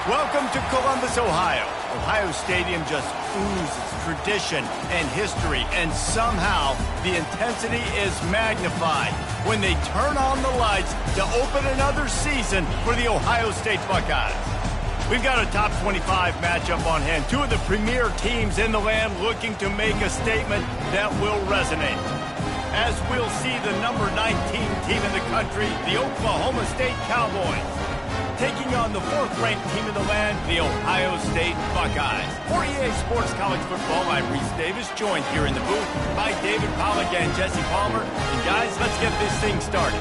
Welcome to Columbus, Ohio. Ohio Stadium just oozes tradition and history, and somehow the intensity is magnified when they turn on the lights to open another season for the Ohio State Buckeyes. We've got a top 25 matchup on hand. Two of the premier teams in the land looking to make a statement that will resonate. As we'll see the number 19 team in the country, the Oklahoma State Cowboys, taking on the fourth-ranked team in the land, the Ohio State Buckeyes. For EA Sports College Football, I'm Reese Davis, joined here in the booth by David Pollack and Jesse Palmer. And guys, let's get this thing started.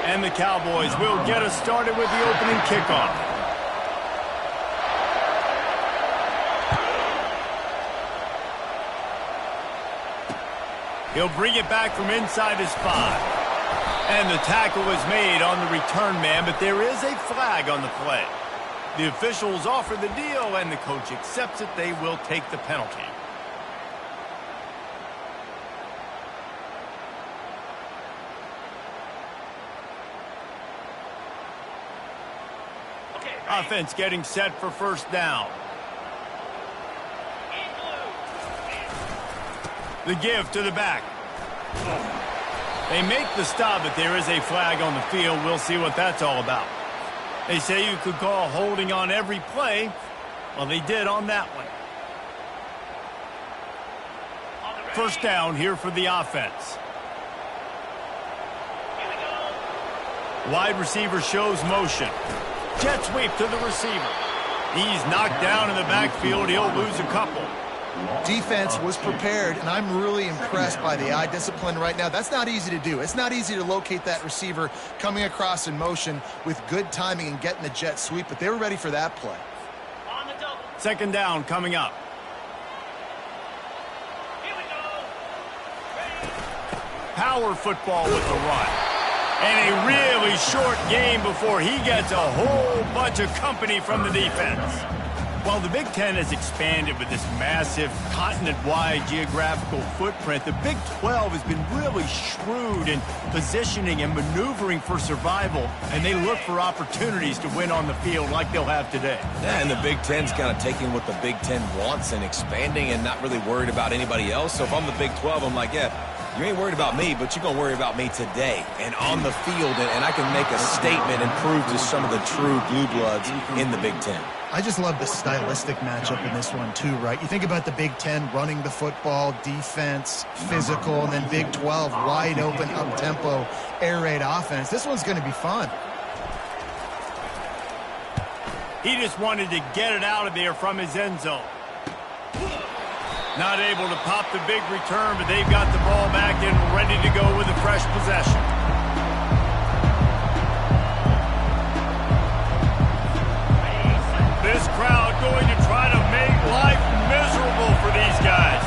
And the Cowboys will get us started with the opening kickoff. He'll bring it back from inside his 5. And the tackle is made on the return man, but there is a flag on the play. The officials offer the deal, and the coach accepts it. They will take the penalty. Offense getting set for first down. The give to the back. They make the stop, but there is a flag on the field. We'll see what that's all about. They say you could call holding on every play. Well, they did on that one. First down here for the offense. Wide receiver shows motion. Jet sweep to the receiver. He's knocked down in the backfield. He'll lose a couple. Defense was prepared, and I'm really impressed by the eye discipline right now. That's not easy to do. It's not easy to locate that receiver coming across in motion with good timing and getting the jet sweep, but they were ready for that play. Second down coming up. Here we go. Power football with the run. And a really short game before he gets a whole bunch of company from the defense. While the Big Ten has expanded with this massive continent-wide geographical footprint, the Big 12 has been really shrewd in positioning and maneuvering for survival, and they look for opportunities to win on the field like they'll have today. Yeah, and the Big Ten's kind of taking what the Big Ten wants and expanding and not really worried about anybody else. So if I'm the Big 12, I'm like, yeah, you ain't worried about me, but you're going to worry about me today and on the field, and I can make a statement and prove to some of the true blue bloods in the Big Ten. I just love the stylistic matchup in this one too, right? You think about the Big Ten running the football, defense, physical, and then Big 12 wide open, up-tempo, air raid offense. This one's going to be fun. He just wanted to get it out of there from his end zone. Not able to pop the big return, but they've got the ball back and ready to go with a fresh possession. This crowd going to try to make life miserable for these guys.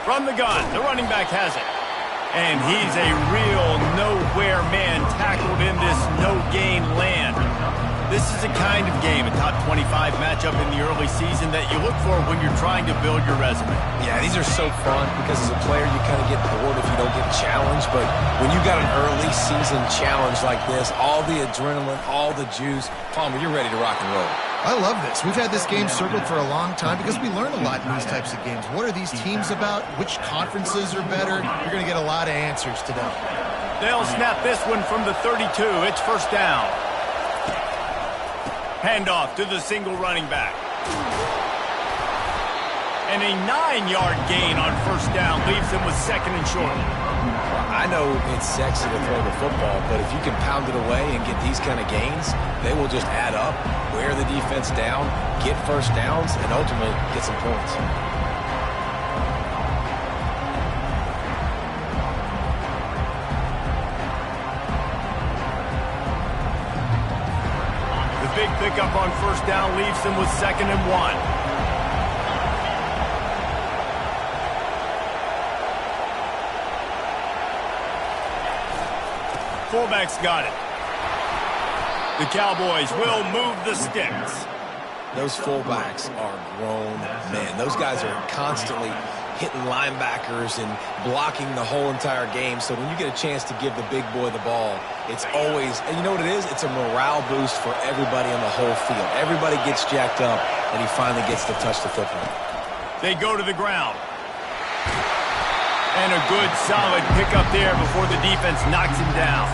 From the gun, the running back has it. And he's a real nowhere man tackled in this no-gain land. This is a kind of game, a top 25 matchup in the early season that you look for when you're trying to build your resume. Yeah, these are so fun because as a player you kind of get bored if you don't get challenged, but when you got an early season challenge like this, all the adrenaline, all the juice, Palmer, you're ready to rock and roll. I love this. We've had this game circled for a long time because we learn a lot in these types of games. What are these teams about? Which conferences are better? You're going to get a lot of answers today. They'll snap this one from the 32. It's first down. Handoff to the single running back. And a 9-yard gain on first down leaves them with second and short. I know it's sexy to throw the football, but if you can pound it away and get these kind of gains, they will just add up, wear the defense down, get first downs, and ultimately get some points. Big pickup on first down leaves them with second and 1. Fullback's got it. The Cowboys will move the sticks. Those fullbacks are grown men. Those guys are constantly hitting linebackers and blocking the whole entire game. So when you get a chance to give the big boy the ball, it's always, and you know what it is? It's a morale boost for everybody on the whole field. Everybody gets jacked up, and he finally gets to touch the football. They go to the ground. And a good, solid pickup there before the defense knocks him down.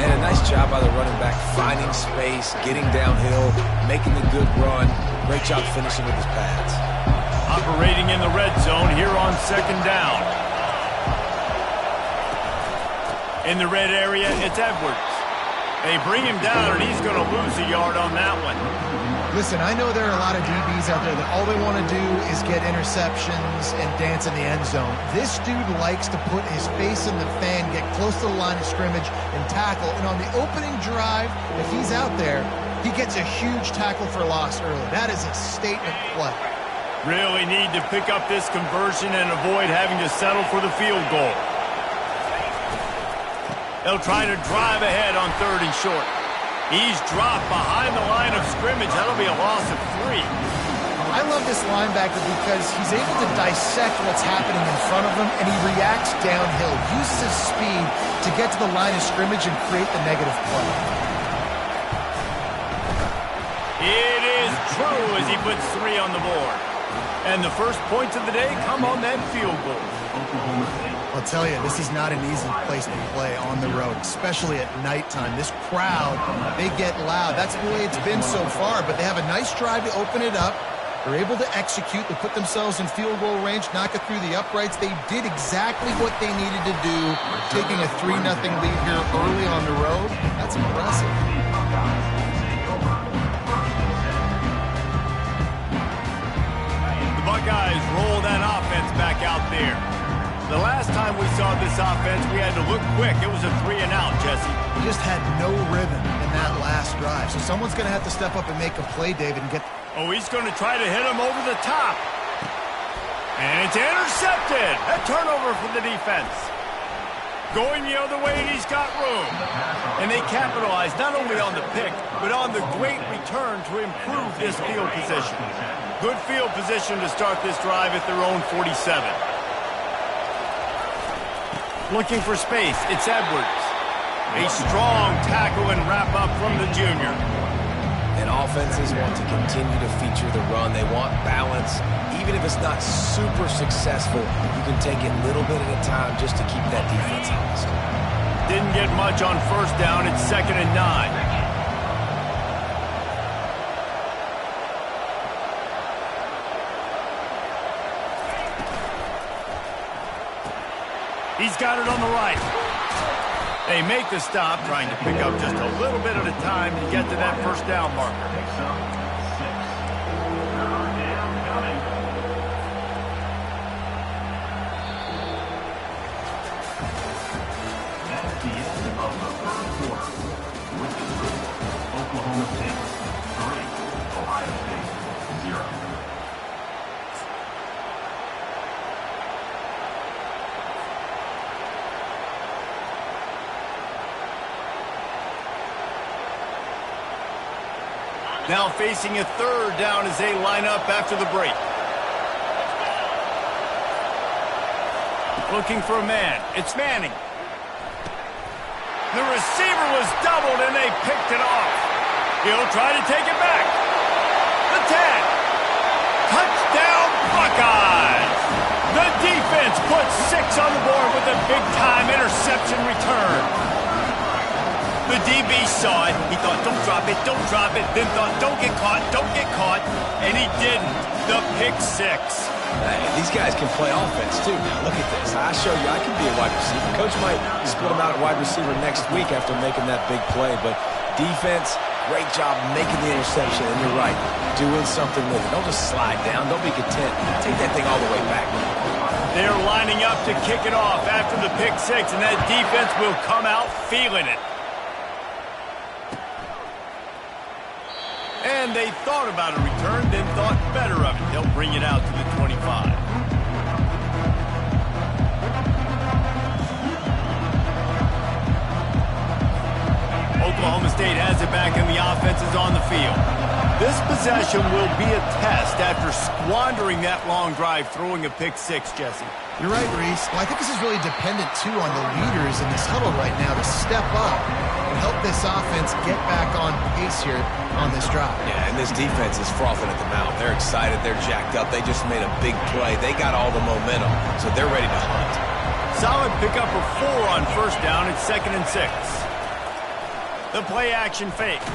And a nice job by the running back, finding space, getting downhill, making the good run. Great job finishing with his pads. Operating in the red zone here on second down. In the red area, it's Edwards. They bring him down, and he's going to lose a yard on that one. Listen, I know there are a lot of DBs out there that all they want to do is get interceptions and dance in the end zone. This dude likes to put his face in the fan, get close to the line of scrimmage, and tackle. And on the opening drive, if he's out there, he gets a huge tackle for loss early. That is a statement play. Really need to pick up this conversion and avoid having to settle for the field goal. They'll try to drive ahead on 3rd and short. He's dropped behind the line of scrimmage. That'll be a loss of 3. I love this linebacker because he's able to dissect what's happening in front of him, and he reacts downhill, uses his speed to get to the line of scrimmage and create the negative play. It is true as he puts 3 on the board. And the first points of the day come on that field goal. I'll tell you, this is not an easy place to play on the road, especially at nighttime. This crowd, they get loud. That's the way it's been so far, but they have a nice drive to open it up. They're able to execute. They put themselves in field goal range, knock it through the uprights. They did exactly what they needed to do, taking a 3-0 lead here early on the road. That's impressive. The Buckeyes roll that offense back out there. The last time we saw this offense, we had to look quick. It was a 3-and-out, Jesse. We just had no rhythm in that last drive. So someone's going to have to step up and make a play, David, and get... Oh, he's going to try to hit him over the top. And it's intercepted. A turnover for the defense. Going the other way, and he's got room. And they capitalize not only on the pick, but on the great return to improve this field position. Good field position to start this drive at their own 47. Looking for space, it's Edwards. A strong tackle and wrap-up from the junior. And offenses want to continue to feature the run. They want balance. Even if it's not super successful, you can take it little bit at a time just to keep that defense honest. Didn't get much on 1st down. It's 2nd and 9. He's got it on the right. They make the stop, trying to pick up just a little bit at a time to get to that 1st down marker. That's the end of the 3rd quarter. With the score, Oklahoma State 3, Ohio State 0. Now facing a 3rd down as they line up after the break. Looking for a man. It's Manning. The receiver was doubled and they picked it off. He'll try to take it back. The 10. Touchdown Buckeyes. The defense puts 6 on the board with a big-time interception return. The DB saw it. He thought, don't drop it, then thought, don't get caught, and he didn't. The pick 6. Hey, these guys can play offense, too. Now, look at this. I show you I can be a wide receiver. Coach might split him out at wide receiver next week after making that big play, but defense, great job making the interception, and you're right, doing something with it. Don't just slide down. Don't be content. Take that thing all the way back. They're lining up to kick it off after the pick 6, and that defense will come out feeling it. And they thought about a return, then thought better of it. They'll bring it out to the 25. Oklahoma State has it back, and the offense is on the field. This possession will be a test after squandering that long drive, throwing a pick six, Jesse. You're right, Reese. Well, I think this is really dependent, too, on the leaders in this huddle right now to step up and help this offense get back on pace here on this drive. Yeah, and this defense is frothing at the mouth. They're excited. They're jacked up. They just made a big play. They got all the momentum, so they're ready to hunt. Solid pickup of 4 on first down. It's 2nd and 6. The play action fake.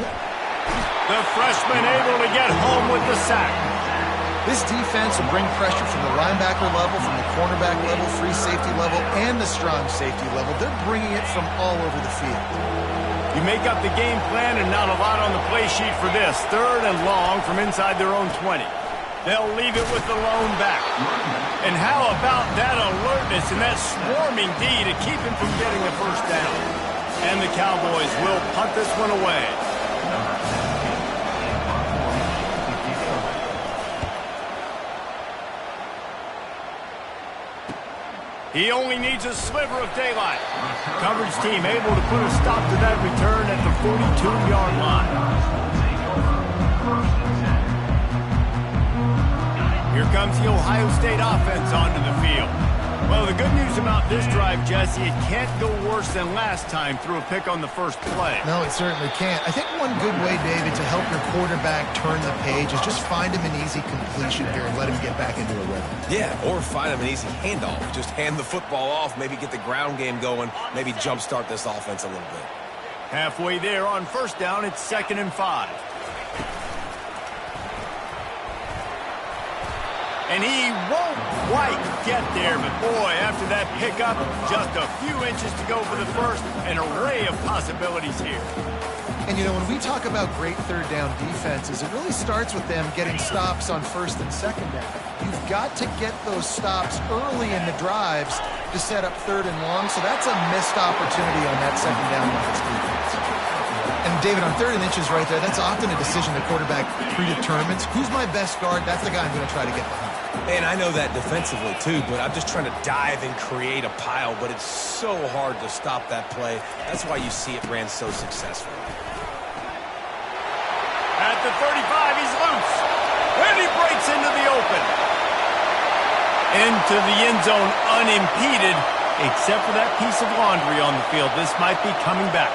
The freshman able to get home with the sack. This defense will bring pressure from the linebacker level, from the cornerback level, free safety level, and the strong safety level. They're bringing it from all over the field. You make up the game plan and not a lot on the play sheet for this. 3rd and long from inside their own 20. They'll leave it with the lone back. And how about that alertness and that swarming D to keep him from getting the first down? And the Cowboys will punt this one away. He only needs a sliver of daylight. Coverage team able to put a stop to that return at the 42-yard line. Here comes the Ohio State offense onto the field. Well, the good news about this drive, Jesse, it can't go worse than last time through a pick on the first play. No, it certainly can't. I think one good way, David, to help your quarterback turn the page is just find him an easy completion here and let him get back into a rhythm. Yeah, or find him an easy handoff. Just hand the football off, maybe get the ground game going, maybe jumpstart this offense a little bit. Halfway there on first down, it's 2nd and 5. And he won't quite get there, but boy, after that pickup, just a few inches to go for the first, an array of possibilities here. And, you know, when we talk about great third down defenses, it really starts with them getting stops on first and second down. You've got to get those stops early in the drives to set up 3rd and long, so that's a missed opportunity on that second down by this defense. And, David, on 3rd and inches right there, that's often a decision the quarterback predetermines. Who's my best guard? That's the guy I'm going to try to get behind. And I know that defensively, too, but I'm just trying to dive and create a pile, but it's so hard to stop that play. That's why you see it ran so successfully. At the 35, he's loose. And he breaks into the open. Into the end zone unimpeded, except for that piece of laundry on the field. This might be coming back.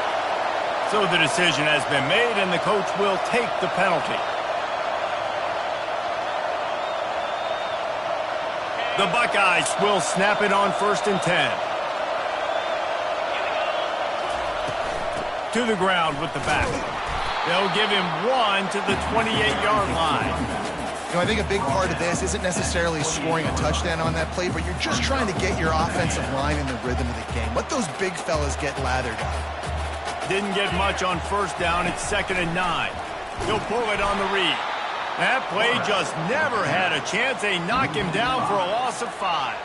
So the decision has been made, and the coach will take the penalty. The Buckeyes will snap it on 1st and 10. To the ground with the back. They'll give him 1 to the 28-yard line. You know, I think a big part of this isn't necessarily scoring a touchdown on that play, but you're just trying to get your offensive line in the rhythm of the game. Let those big fellas get lathered up. Didn't get much on first down. It's 2nd and 9. He'll pull it on the read. That play just never had a chance. They knock him down for a loss of 5.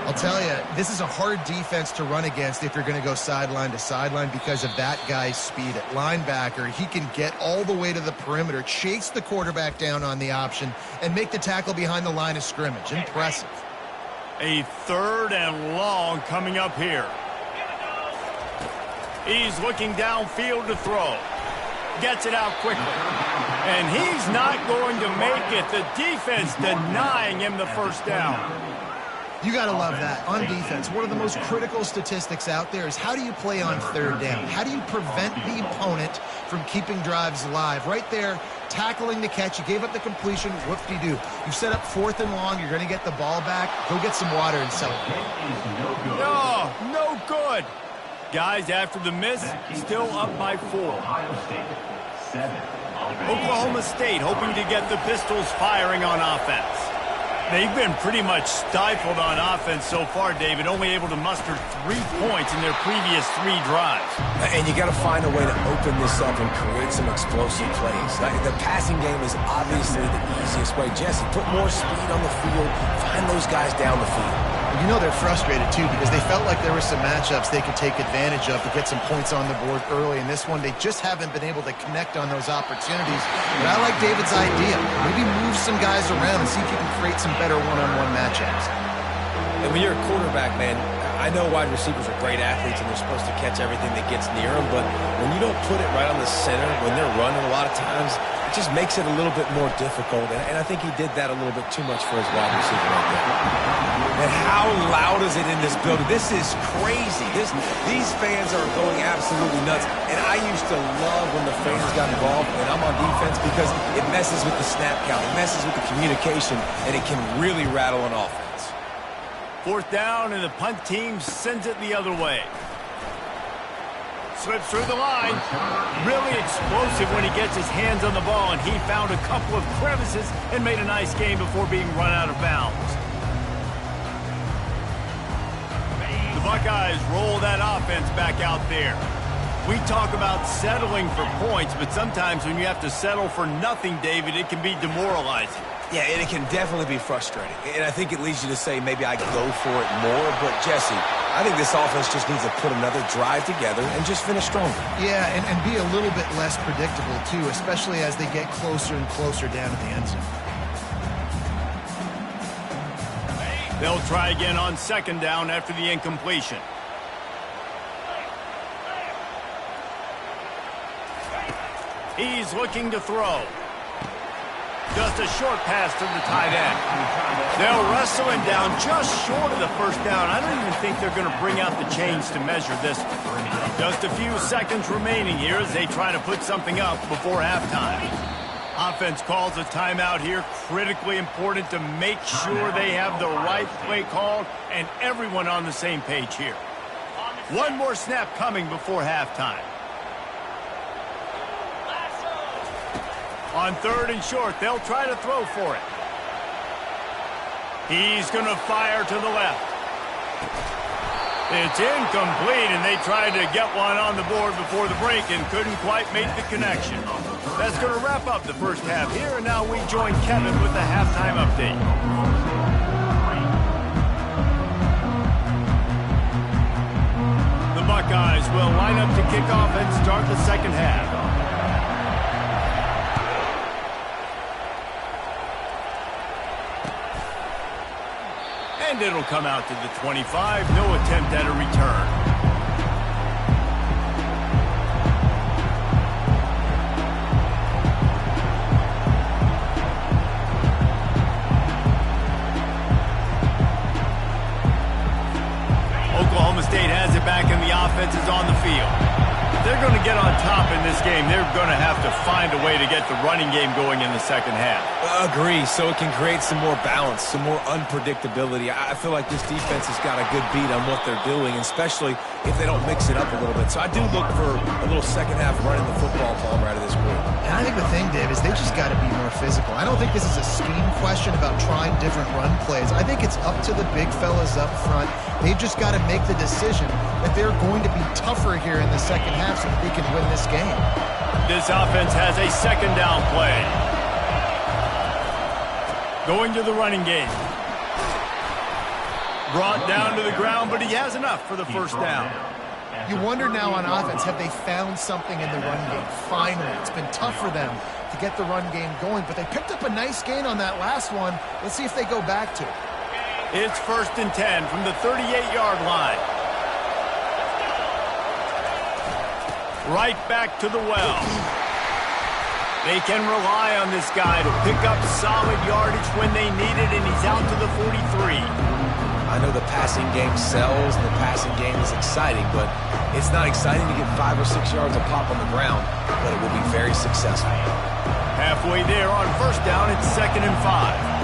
I'll tell you, this is a hard defense to run against if you're going to go sideline to sideline because of that guy's speed at linebacker. He can get all the way to the perimeter, chase the quarterback down on the option, and make the tackle behind the line of scrimmage. Impressive. A 3rd and long coming up here. He's looking downfield to throw. Gets it out quickly. And he's not going to make it. The defense denying him the first down. You got to love that. On defense, one of the most critical statistics out there is how do you play on 3rd down? How do you prevent the opponent from keeping drives alive? Right there, tackling the catch. You gave up the completion. Whoop-de-doo. You set up 4th and long. You're going to get the ball back. Go get some water and celebrate. Oh, no good. Guys, after the miss, still up by 4. Oklahoma State hoping to get the Pistols firing on offense. They've been pretty much stifled on offense so far, David, only able to muster 3 points in their previous 3 drives. And you got to find a way to open this up and create some explosive plays. The passing game is obviously the easiest way. Jesse, put more speed on the field, find those guys down the field. You know they're frustrated, too, because they felt like there were some matchups they could take advantage of to get some points on the board early. In this one, they just haven't been able to connect on those opportunities. But I like David's idea. Maybe move some guys around and see if you can create some better one-on-one matchups. And when you're a quarterback, man, I know wide receivers are great athletes and they're supposed to catch everything that gets near them, but when you don't put it right on the center, when they're running a lot of times, it just makes it a little bit more difficult. And I think he did that a little bit too much for his wide receiver right there. And how loud is it in this building? This is crazy. These fans are going absolutely nuts. And I used to love when the fans got involved when I'm on defense because it messes with the snap count. It messes with the communication, and it can really rattle an offense. 4th down, and the punt team sends it the other way. Slips through the line. Really explosive when he gets his hands on the ball, and he found a couple of crevices and made a nice game before being run out of bounds. The Buckeyes roll that offense back out there. We talk about settling for points, but sometimes when you have to settle for nothing, David, it can be demoralizing. Yeah, and it can definitely be frustrating. And I think it leads you to say maybe I go for it more. But, Jesse, I think this offense just needs to put another drive together and just finish stronger. Yeah, and be a little bit less predictable, too, especially as they get closer and closer down to the end zone. They'll try again on 2nd down after the incompletion. He's looking to throw. Just a short pass to the tight end. They'll wrestle him down just short of the 1st down. I don't even think they're going to bring out the chains to measure this. Just a few seconds remaining here as they try to put something up before halftime. Offense calls a timeout here. Critically important to make sure they have the right play called and everyone on the same page here. One more snap coming before halftime. On 3rd and short, they'll try to throw for it. He's going to fire to the left. It's incomplete, and they tried to get one on the board before the break and couldn't quite make the connection. That's going to wrap up the 1st half here, and now we join Kevin with the halftime update. The Buckeyes will line up to kick off and start the 2nd half. And it'll come out to the 25. No attempt at a return. Oklahoma State has it back and the offense is on the field. If they're going to get on top in this game, they're going to have to find a way to get the running game going in the 2nd half. Agree, so it can create some more balance, some more unpredictability. I feel like this defense has got a good beat on what they're doing, especially if they don't mix it up a little bit. So I do look for a little 2nd half running the football ball out of this group. And I think the thing, Dave, is they just got to be more physical. I don't think this is a scheme question about trying different run plays. I think it's up to the big fellas up front. They've just got to make the decision that they're going to be tougher here in the 2nd half so that they can win this game. This offense has a 2nd down play. Going to the running game. Brought down to the ground, but he has enough for the 1st down. You wonder now on offense, have they found something in the run game? Finally, it's been tough for them to get the run game going, but they picked up a nice gain on that last one. Let's see if they go back to it. It's 1st and 10 from the 38-yard line. Right back to the well. They can rely on this guy to pick up solid yardage when they need it, and he's out to the 43. I know the passing game sells, and the passing game is exciting, but it's not exciting to get 5 or 6 yards of pop on the ground, but it will be very successful. Halfway there on 1st down, it's 2nd and 5.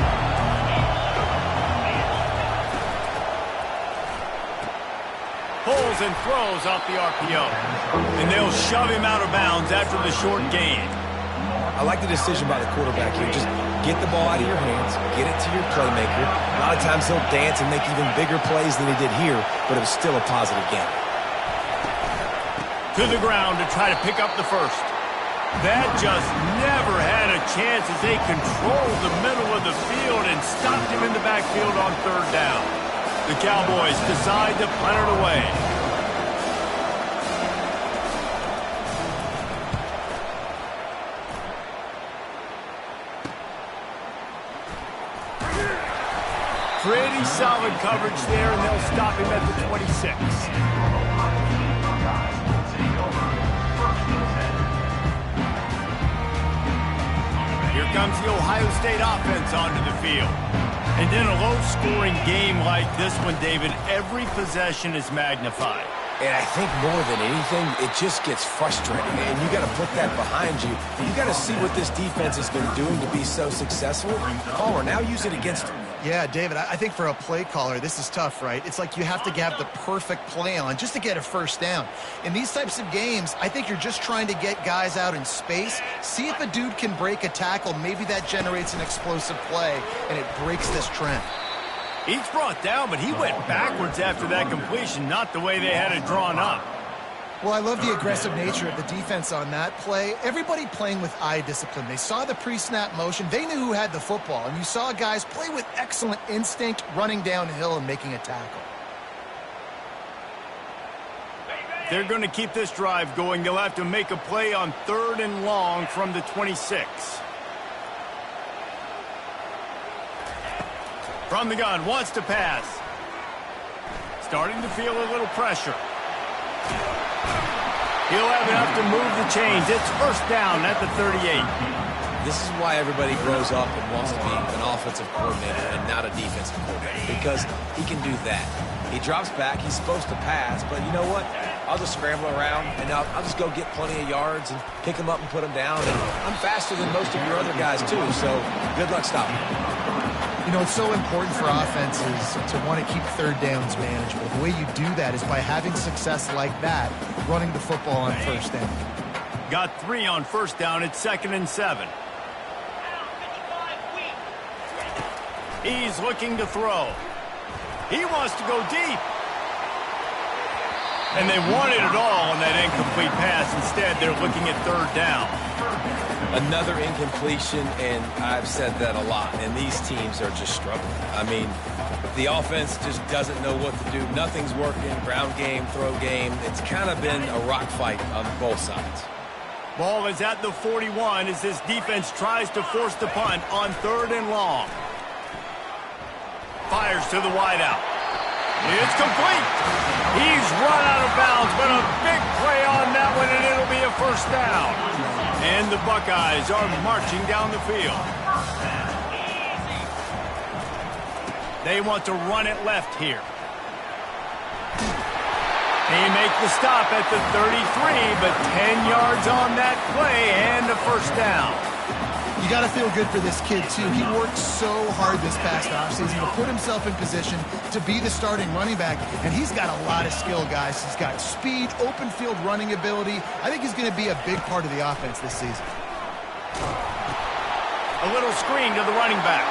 Pulls and throws off the RPO. And they'll shove him out of bounds after the short gain. I like the decision by the quarterback here. Just get the ball out of your hands, get it to your playmaker. A lot of times he'll dance and make even bigger plays than he did here, but it was still a positive game. To the ground to try to pick up the 1st. That just never had a chance as they controlled the middle of the field and stopped him in the backfield on 3rd down. The Cowboys decide to punt it away. Pretty solid coverage there, and they'll stop him at the 26. Here comes the Ohio State offense onto the field. And in a low-scoring game like this one, David, every possession is magnified. And I think more than anything, it just gets frustrating. And you got to put that behind you. You got to see what this defense has been doing to be so successful. Palmer, now use it against them. Yeah, David, I think for a play caller, this is tough, right? It's like you have to have the perfect play on just to get a first down. In these types of games, I think you're just trying to get guys out in space, see if a dude can break a tackle. Maybe that generates an explosive play, and it breaks this trend. He's brought down, but he went backwards after that completion, not the way they had it drawn up. Well, I love the aggressive nature of the defense on that play. Everybody playing with eye discipline. They saw the pre-snap motion. They knew who had the football, and you saw guys play with excellent instinct, running downhill and making a tackle. They're going to keep this drive going. They'll have to make a play on 3rd and long from the 26. From the gun, wants to pass. Starting to feel a little pressure. He'll have enough to move the chains. It's first down at the 38. This is why everybody grows up and wants to be an offensive coordinator and not a defensive coordinator, because he can do that. He drops back. He's supposed to pass, but you know what? I'll just scramble around, and I'll just go get plenty of yards and pick them up and put them down. And I'm faster than most of your other guys, too, so good luck stopping. You know, it's so important for offenses to want to keep 3rd downs manageable. The way you do that is by having success like that, running the football on 1st down. Got 3 on 1st down. It's 2nd and 7. He's looking to throw. He wants to go deep. And they wanted it all on that incomplete pass. Instead, they're looking at 3rd down. Another incompletion, and I've said that a lot, and these teams are just struggling. I mean, the offense just doesn't know what to do. Nothing's working. Ground game, throw game. It's kind of been a rock fight on both sides. Ball is at the 41 as this defense tries to force the punt on 3rd and long. Fires to the wideout. It's complete. He's run out of bounds, but a big play on that one, and it'll be a first down. And the Buckeyes are marching down the field. They want to run it left here. They make the stop at the 33, but 10 yards on that play and a first down. You got to feel good for this kid, too. He worked so hard this past offseason to put himself in position to be the starting running back, and he's got a lot of skill, guys. He's got speed, open field running ability. I think he's going to be a big part of the offense this season. A little screen to the running back.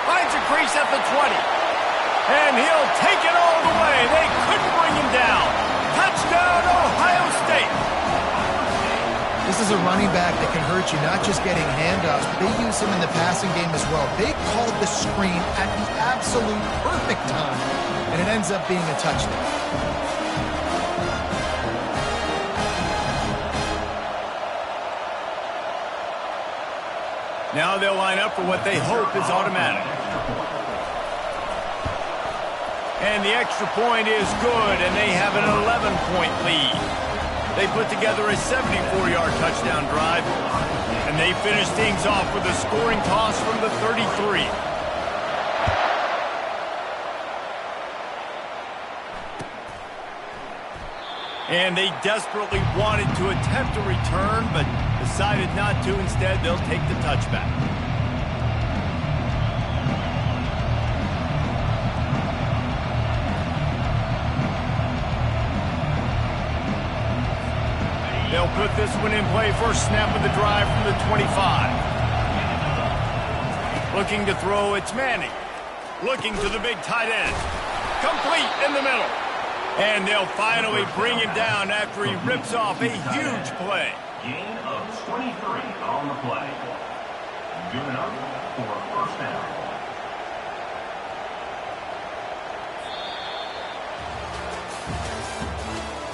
Finds a crease at the 20. And he'll take it all the way. They couldn't bring him down. Touchdown, Ohio State. This is a running back that can hurt you, not just getting handoffs, but they use him in the passing game as well. They called the screen at the absolute perfect time, and it ends up being a touchdown. Now they'll line up for what they hope is automatic. And the extra point is good, and they have an 11-point lead. They put together a 74-yard touchdown drive, and they finish things off with a scoring toss from the 33. And they desperately wanted to attempt a return, but decided not to. Instead, they'll take the touchback. They'll put this one in play. First snap of the drive from the 25. Looking to throw, it's Manning. Looking to the big tight end. Complete in the middle. And they'll finally bring him down after he rips off a huge play. Gain of 23 on the play. Good enough for a first down.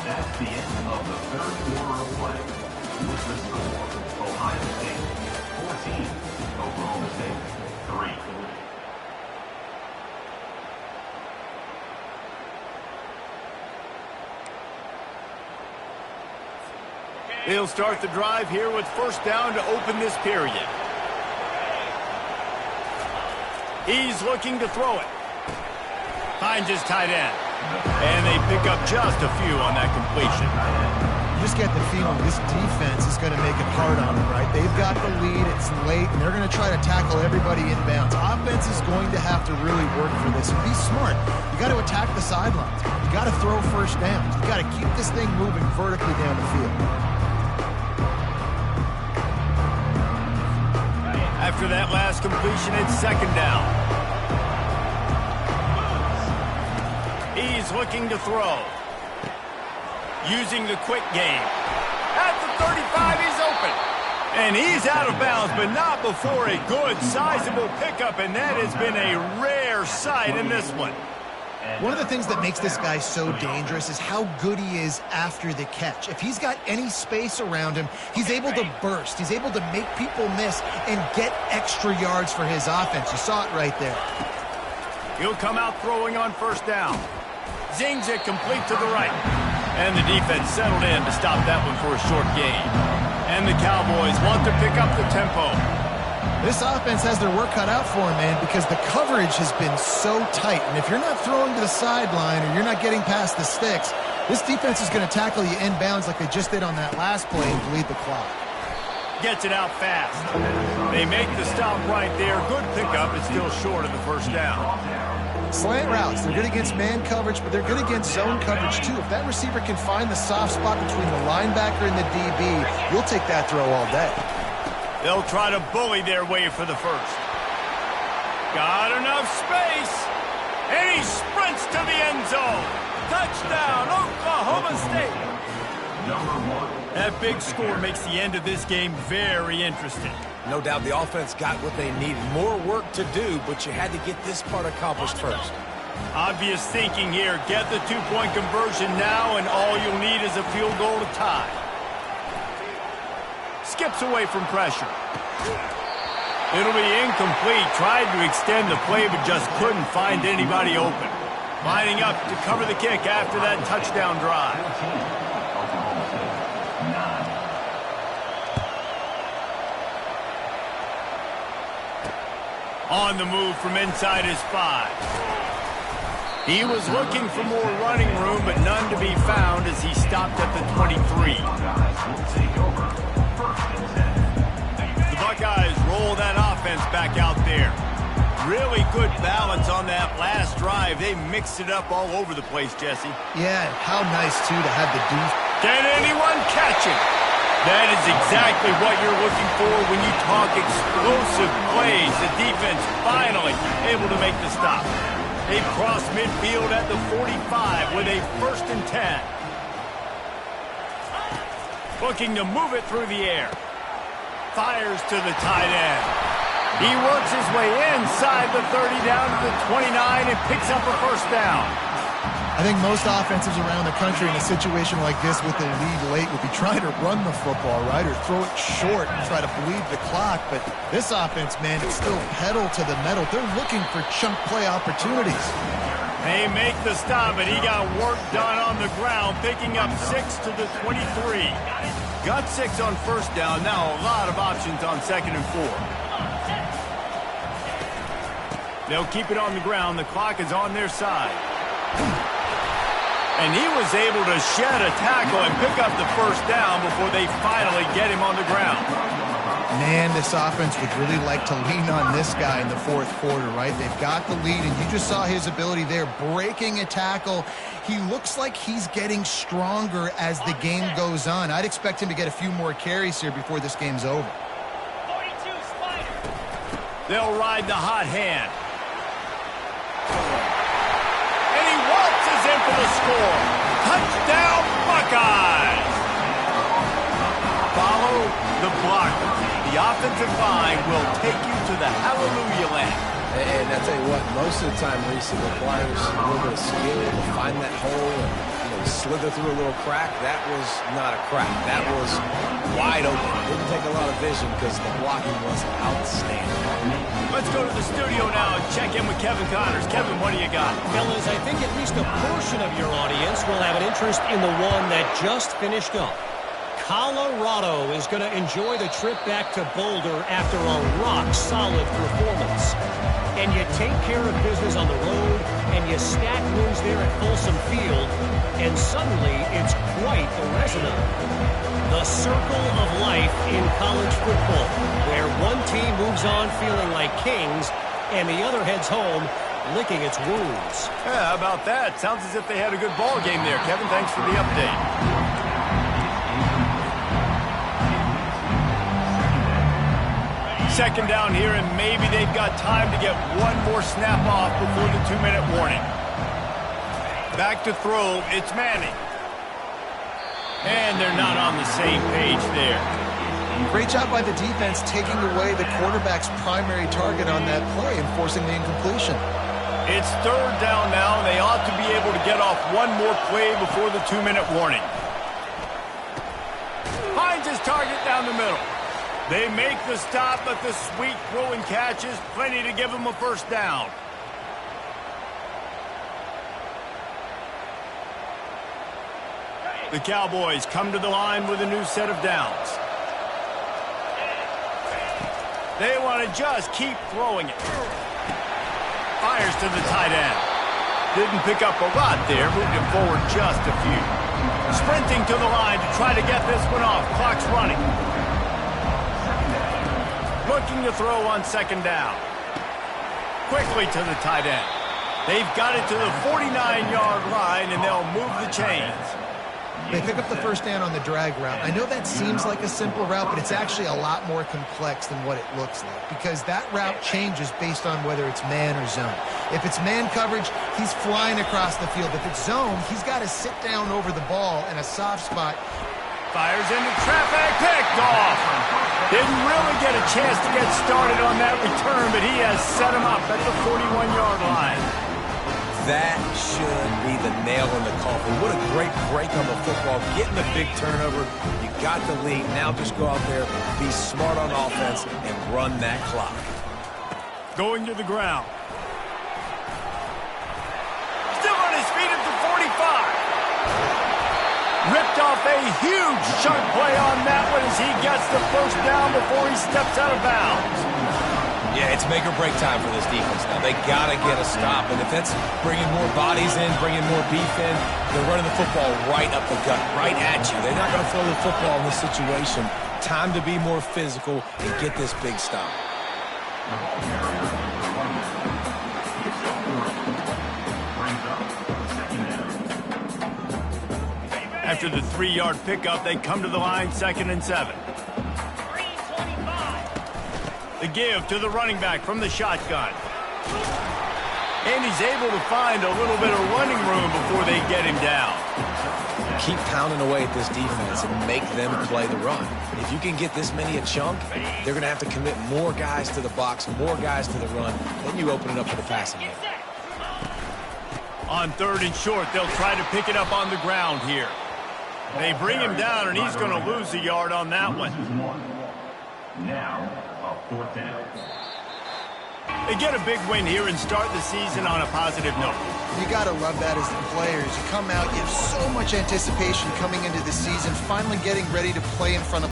That's the end of the third quarter of play. With the score, Ohio State 14, Oklahoma State 3. They'll start the drive here with first down to open this period. He's looking to throw it. Finds his tight end. And they pick up just a few on that completion. You just get the feeling this defense is going to make it hard on them, right? They've got the lead, it's late, and they're going to try to tackle everybody inbounds. Offense is going to have to really work for this and be smart. You got to attack the sidelines. You got to throw first downs. You got to keep this thing moving vertically down the field. After that last completion, it's second down. He's looking to throw. Using the quick game. At the 35, he's open. And he's out of bounds, but not before a good, sizable pickup, and that has been a rare sight in this one. One of the things that makes this guy so dangerous is how good he is after the catch. If he's got any space around him, he's able to burst. He's able to make people miss and get extra yards for his offense. You saw it right there. He'll come out throwing on first down. Zings it complete to the right. And the defense settled in to stop that one for a short gain. And the Cowboys want to pick up the tempo. This offense has their work cut out for them, man, because the coverage has been so tight. And if you're not throwing to the sideline or you're not getting past the sticks, this defense is going to tackle you inbounds like they just did on that last play and bleed the clock. Gets it out fast. They make the stop right there. Good pickup. It's still short of the first down. Slant routes, they're good against man coverage, but they're good against zone coverage too. If that receiver can find the soft spot between the linebacker and the DB, you'll take that throw all day. They'll try to bully their way for the first. Got enough space. And he sprints to the end zone. Touchdown, Oklahoma State. That big score makes the end of this game very interesting. No doubt the offense got what they needed. More work to do, but you had to get this part accomplished first. Obvious thinking here. Get the two-point conversion now, and all you'll need is a field goal to tie. Skips away from pressure. It'll be incomplete. Tried to extend the play, but just couldn't find anybody open. Lining up to cover the kick after that touchdown drive. On the move from inside his 5. He was looking for more running room, but none to be found as he stopped at the 23. The Buckeyes roll that offense back out there. Really good balance on that last drive. They mixed it up all over the place, Jesse. Yeah, how nice, too, to have the defense. Can anyone catch it? That is exactly what you're looking for when you talk explosive plays. The defense finally able to make the stop. They've crossed midfield at the 45 with a 1st and 10. Looking to move it through the air. Fires to the tight end. He works his way inside the 30 down to the 29 and picks up a first down. I think most offenses around the country in a situation like this with the lead late would be trying to run the football, right, or throw it short and try to bleed the clock. But this offense, man, it's still pedal to the metal. They're looking for chunk play opportunities. They make the stop, but he got work done on the ground, picking up 6 to the 23. Got 6 on first down. Now a lot of options on 2nd and 4. They'll keep it on the ground. The clock is on their side. And he was able to shed a tackle and pick up the first down before they finally get him on the ground. Man, this offense would really like to lean on this guy in the 4th quarter, right? They've got the lead, and you just saw his ability there, breaking a tackle. He looks like he's getting stronger as the game goes on. I'd expect him to get a few more carries here before this game's over. They'll ride the hot hand. And he waltzes in for the score. Touchdown, Buckeyes! Follow the blocker. The offensive line will take you to the hallelujah land. And I tell you what, most of the time, Reese, it requires a little bit of skill to find that hole and slither through a little crack. That was not a crack. That was wide open. Didn't take a lot of vision because the blocking was outstanding. Let's go to the studio now and check in with Kevin Connors. Kevin, what do you got? Fellas, I think at least a portion of your audience will have an interest in the one that just finished up. Colorado is going to enjoy the trip back to Boulder after a rock-solid performance. And you take care of business on the road, and you stack wins there at Folsom Field, and suddenly it's quite the resume. The circle of life in college football, where one team moves on feeling like kings, and the other heads home licking its wounds. Yeah, how about that? Sounds as if they had a good ball game there. Kevin, thanks for the update. Second down here, and maybe they've got time to get one more snap off before the 2-minute warning. Back to throw, it's Manning. And they're not on the same page there. Great job by the defense taking away the quarterback's primary target on that play and forcing the incompletion. It's third down now, and they ought to be able to get off one more play before the 2-minute warning. Finds his target down the middle. They make the stop, but the sweet throw and catch is plenty to give them a first down. The Cowboys come to the line with a new set of downs. They want to just keep throwing it. Fires to the tight end. Didn't pick up a lot there, moved him forward just a few. Sprinting to the line to try to get this one off. Clock's running. Looking to throw on second down. Quickly to the tight end. They've got it to the 49-yard line, and they'll move the chains. They pick up the first down on the drag route. I know that seems like a simple route, but it's actually a lot more complex than what it looks like, because that route changes based on whether it's man or zone. If it's man coverage, he's flying across the field. If it's zone, he's got to sit down over the ball in a soft spot. Fires into traffic, picked off. Didn't really get a chance to get started on that return, but he has set him up at the 41-yard line. That should be the nail in the coffin. What a great break on the football. Getting the big turnover. You got the lead. Now just go out there, be smart on offense, and run that clock. Going to the ground. Still on his feet at the 45. Ripped off a huge chunk play on that one as he gets the first down before he steps out of bounds. Yeah, it's make or break time for this defense now. They got to get a stop, and if that's bringing more bodies in, bringing more beef in, they're running the football right up the gut, right at you. They're not going to throw the football in this situation. Time to be more physical and get this big stop. After the 3-yard pickup, they come to the line 2nd and 7. The give to the running back from the shotgun. And he's able to find a little bit of running room before they get him down. Keep pounding away at this defense and make them play the run. If you can get this many a chunk, they're going to have to commit more guys to the box, more guys to the run. Then you open it up for the passing game. On 3rd and short, they'll try to pick it up on the ground here. They bring him down, and he's going to lose a yard on that one. Now, a 4th down. They get a big win here and start the season on a positive note. You got to love that as the players. You come out, you have so much anticipation coming into the season, finally getting ready to play in front of